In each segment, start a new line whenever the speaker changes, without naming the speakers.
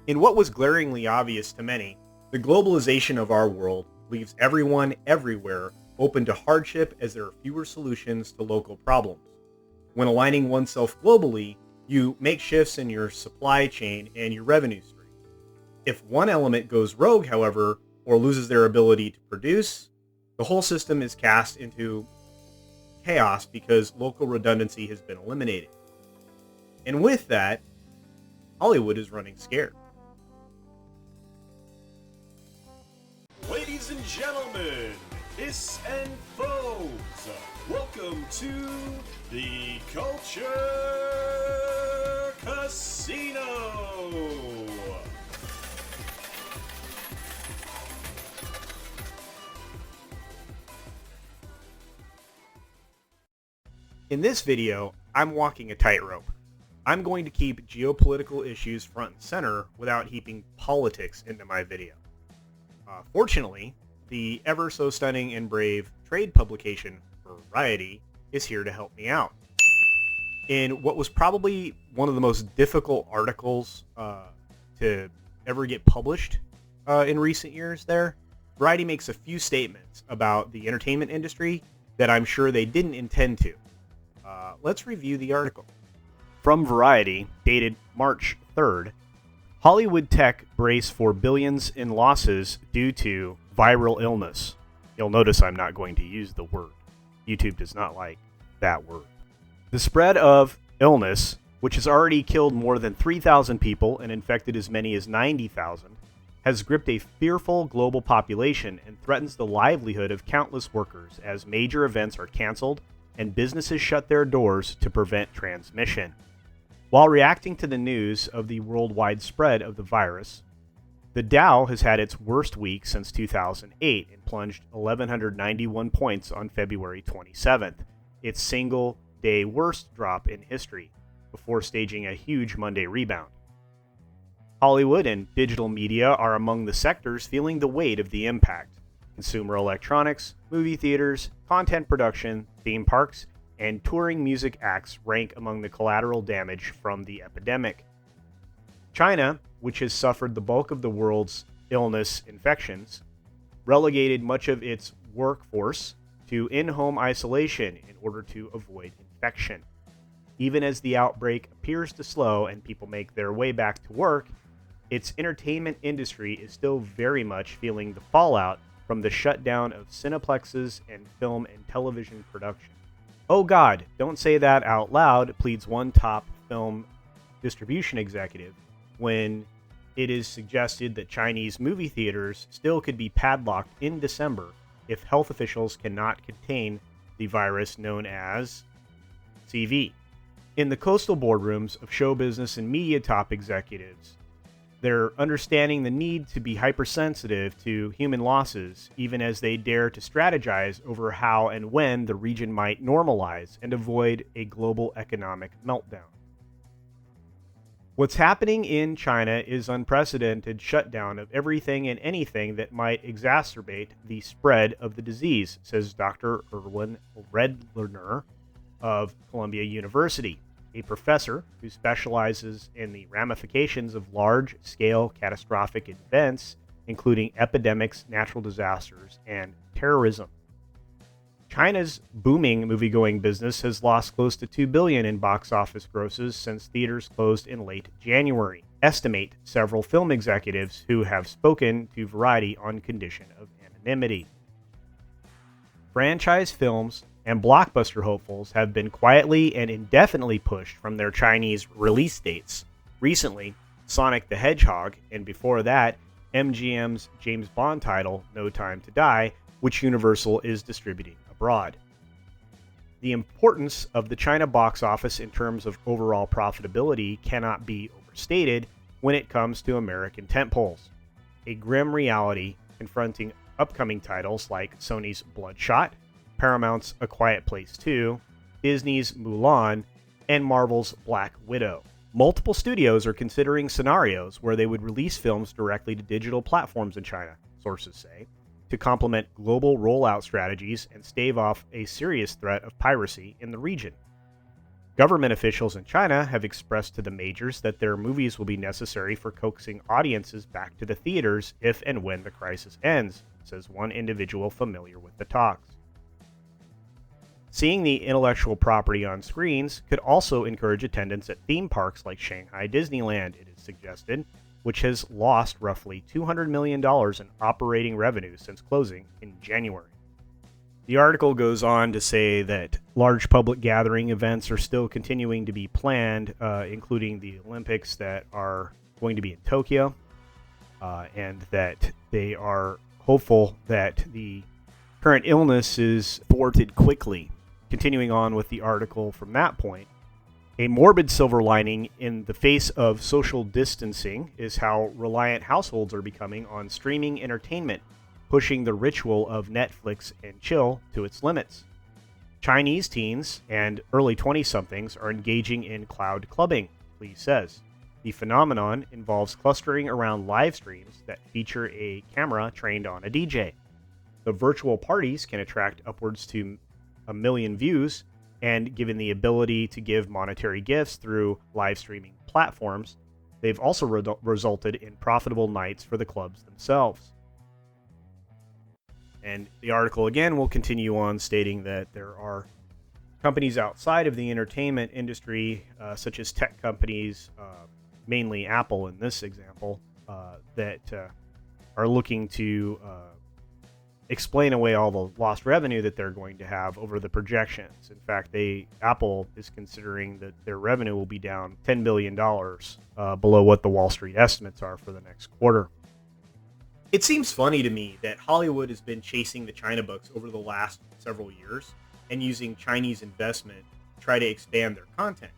In what was glaringly obvious to many, the globalization of our world leaves everyone everywhere open to hardship as there are fewer solutions to local problems. When aligning oneself globally, you make shifts in your supply chain and your revenue stream. If one element goes rogue, however, or loses their ability to produce, the whole system is cast into chaos because local redundancy has been eliminated. And with that, Hollywood is running scared.
Ladies and gentlemen, hiss and foes, welcome to the Culture Casino!
In this video, I'm walking a tightrope. I'm going to keep geopolitical issues front and center without heaping politics into my video. Fortunately, the ever so stunning and brave trade publication Variety is here to help me out. In what was probably one of the most difficult articles to ever get published in recent years there, Variety makes a few statements about the entertainment industry that I'm sure they didn't intend to. Let's review the article. From Variety, dated March 3rd, Hollywood tech brace for billions in losses due to viral illness. You'll notice I'm not going to use the word. YouTube does not like that word. The spread of illness, which has already killed more than 3,000 people and infected as many as 90,000, has gripped a fearful global population and threatens the livelihood of countless workers as major events are canceled and businesses shut their doors to prevent transmission. While reacting to the news of the worldwide spread of the virus, the Dow has had its worst week since 2008 and plunged 1,191 points on February 27th, its single-day worst drop in history, before staging a huge Monday rebound. Hollywood and digital media are among the sectors feeling the weight of the impact. Consumer electronics, movie theaters, content production, theme parks, and touring music acts rank among the collateral damage from the epidemic. China, which has suffered the bulk of the world's illness infections, relegated much of its workforce to in-home isolation in order to avoid infection. Even as the outbreak appears to slow and people make their way back to work, its entertainment industry is still very much feeling the fallout from the shutdown of cineplexes and film and television production. Oh God, don't say that out loud, pleads one top film distribution executive, when it is suggested that Chinese movie theaters still could be padlocked in December if health officials cannot contain the virus known as CV. In the coastal boardrooms of show business and media top executives, they're understanding the need to be hypersensitive to human losses, even as they dare to strategize over how and when the region might normalize and avoid a global economic meltdown. What's happening in China is unprecedented shutdown of everything and anything that might exacerbate the spread of the disease, says Dr. Erwin Redlener of Columbia University, a professor who specializes in the ramifications of large-scale catastrophic events, including epidemics, natural disasters, and terrorism. China's booming moviegoing business has lost close to $2 billion in box office grosses since theaters closed in late January, estimate several film executives who have spoken to Variety on condition of anonymity. Franchise films and blockbuster hopefuls have been quietly and indefinitely pushed from their Chinese release dates. Recently, Sonic the Hedgehog, and before that, MGM's James Bond title, No Time to Die, which Universal is distributing abroad. The importance of the China box office in terms of overall profitability cannot be overstated when it comes to American tentpoles, a grim reality confronting upcoming titles like Sony's Bloodshot, Paramount's A Quiet Place 2, Disney's Mulan, and Marvel's Black Widow. Multiple studios are considering scenarios where they would release films directly to digital platforms in China, sources say, to complement global rollout strategies and stave off a serious threat of piracy in the region. Government officials in China have expressed to the majors that their movies will be necessary for coaxing audiences back to the theaters if and when the crisis ends, says one individual familiar with the talks. Seeing the intellectual property on screens could also encourage attendance at theme parks like Shanghai Disneyland, it is suggested, which has lost roughly $200 million in operating revenue since closing in January. The article goes on to say that large public gathering events are still continuing to be planned, including the Olympics that are going to be in Tokyo, and that they are hopeful that the current illness is thwarted quickly. Continuing on with the article from that point, a morbid silver lining in the face of social distancing is how reliant households are becoming on streaming entertainment, pushing the ritual of Netflix and chill to its limits. Chinese teens and early 20-somethings are engaging in cloud clubbing, Lee says. The phenomenon involves clustering around live streams that feature a camera trained on a DJ. The virtual parties can attract upwards to 1 million views, and given the ability to give monetary gifts through live streaming platforms, they've also resulted in profitable nights for the clubs themselves. And the article again will continue on stating that there are companies outside of the entertainment industry, such as tech companies, mainly Apple in this example, that are looking to explain away all the lost revenue that they're going to have over the projections. In fact, Apple is considering that their revenue will be down $10 billion below what the Wall Street estimates are for the next quarter.
It seems funny to me that Hollywood has been chasing the China books over the last several years and using Chinese investment to try to expand their content.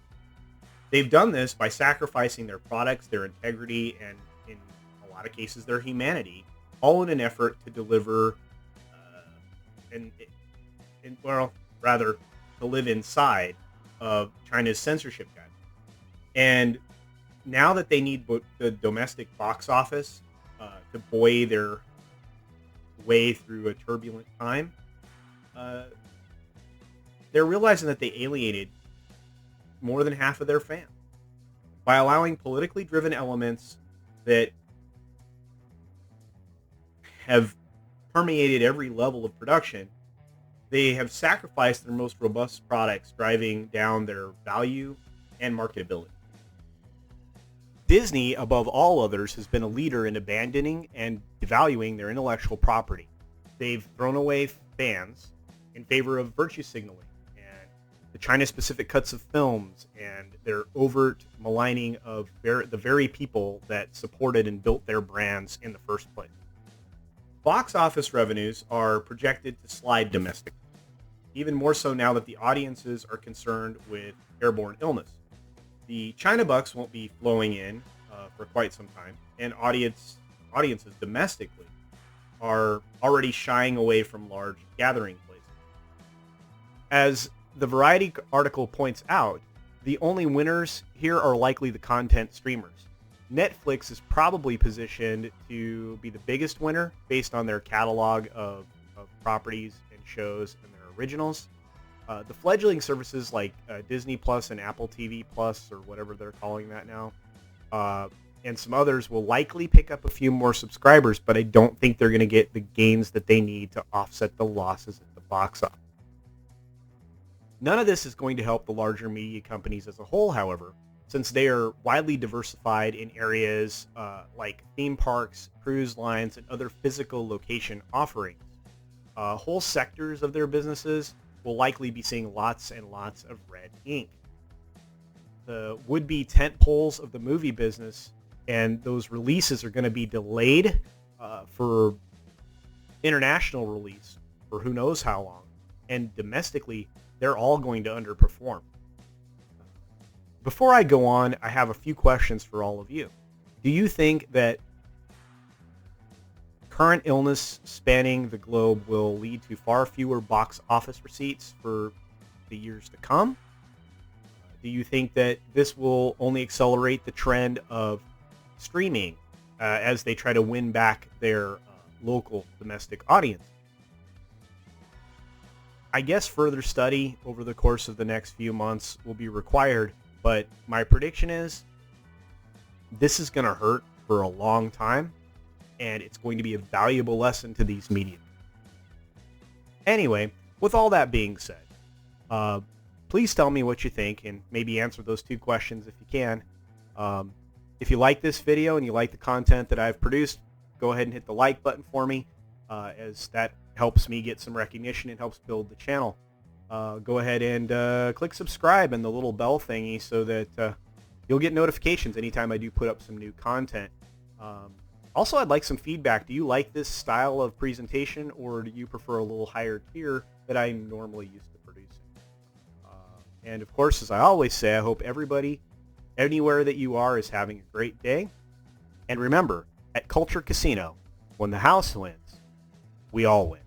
They've done this by sacrificing their products, their integrity, and in a lot of cases their humanity, all in an effort to deliver to live inside of China's censorship guide. And now that they need the domestic box office to buoy their way through a turbulent time, they're realizing that they alienated more than half of their fans by allowing politically driven elements that have permeated every level of production. They have sacrificed their most robust products, driving down their value and marketability. Disney, above all others, has been a leader in abandoning and devaluing their intellectual property. They've thrown away fans in favor of virtue signaling and the China-specific cuts of films and their overt maligning of the very people that supported and built their brands in the first place. Box office revenues are projected to slide domestically, even more so now that the audiences are concerned with airborne illness. The China bucks won't be flowing in for quite some time, and audiences domestically are already shying away from large gathering places. As the Variety article points out, the only winners here are likely the content streamers. Netflix is probably positioned to be the biggest winner based on their catalog of properties and shows and their originals. The fledgling services like Disney Plus and Apple TV Plus, or whatever they're calling that now, and some others will likely pick up a few more subscribers, but I don't think they're going to get the gains that they need to offset the losses at the box office. None of this is going to help the larger media companies as a whole, however, since they are widely diversified in areas like theme parks, cruise lines, and other physical location offerings. Whole sectors of their businesses will likely be seeing lots and lots of red ink. The would-be tent poles of the movie business and those releases are going to be delayed for international release for who knows how long. And domestically, they're all going to underperform. Before I go on, I have a few questions for all of you. Do you think that current illness spanning the globe will lead to far fewer box office receipts for the years to come? Do you think that this will only accelerate the trend of streaming as they try to win back their local domestic audience?
I guess further study over the course of the next few months will be required, but my prediction is this is going to hurt for a long time, and it's going to be a valuable lesson to these media. Anyway, with all that being said, please tell me what you think and maybe answer those 2 questions if you can. If you like this video and you like the content that I've produced, go ahead and hit the like button for me, as that helps me get some recognition and helps build the channel. Go ahead and click subscribe and the little bell thingy so that you'll get notifications anytime I do put up some new content. Also, I'd like some feedback. Do you like this style of presentation, or do you prefer a little higher tier that I'm normally used to producing? And of course, as I always say, I hope everybody, anywhere that you are, is having a great day. And remember, at Culture Casino, when the house wins, we all win.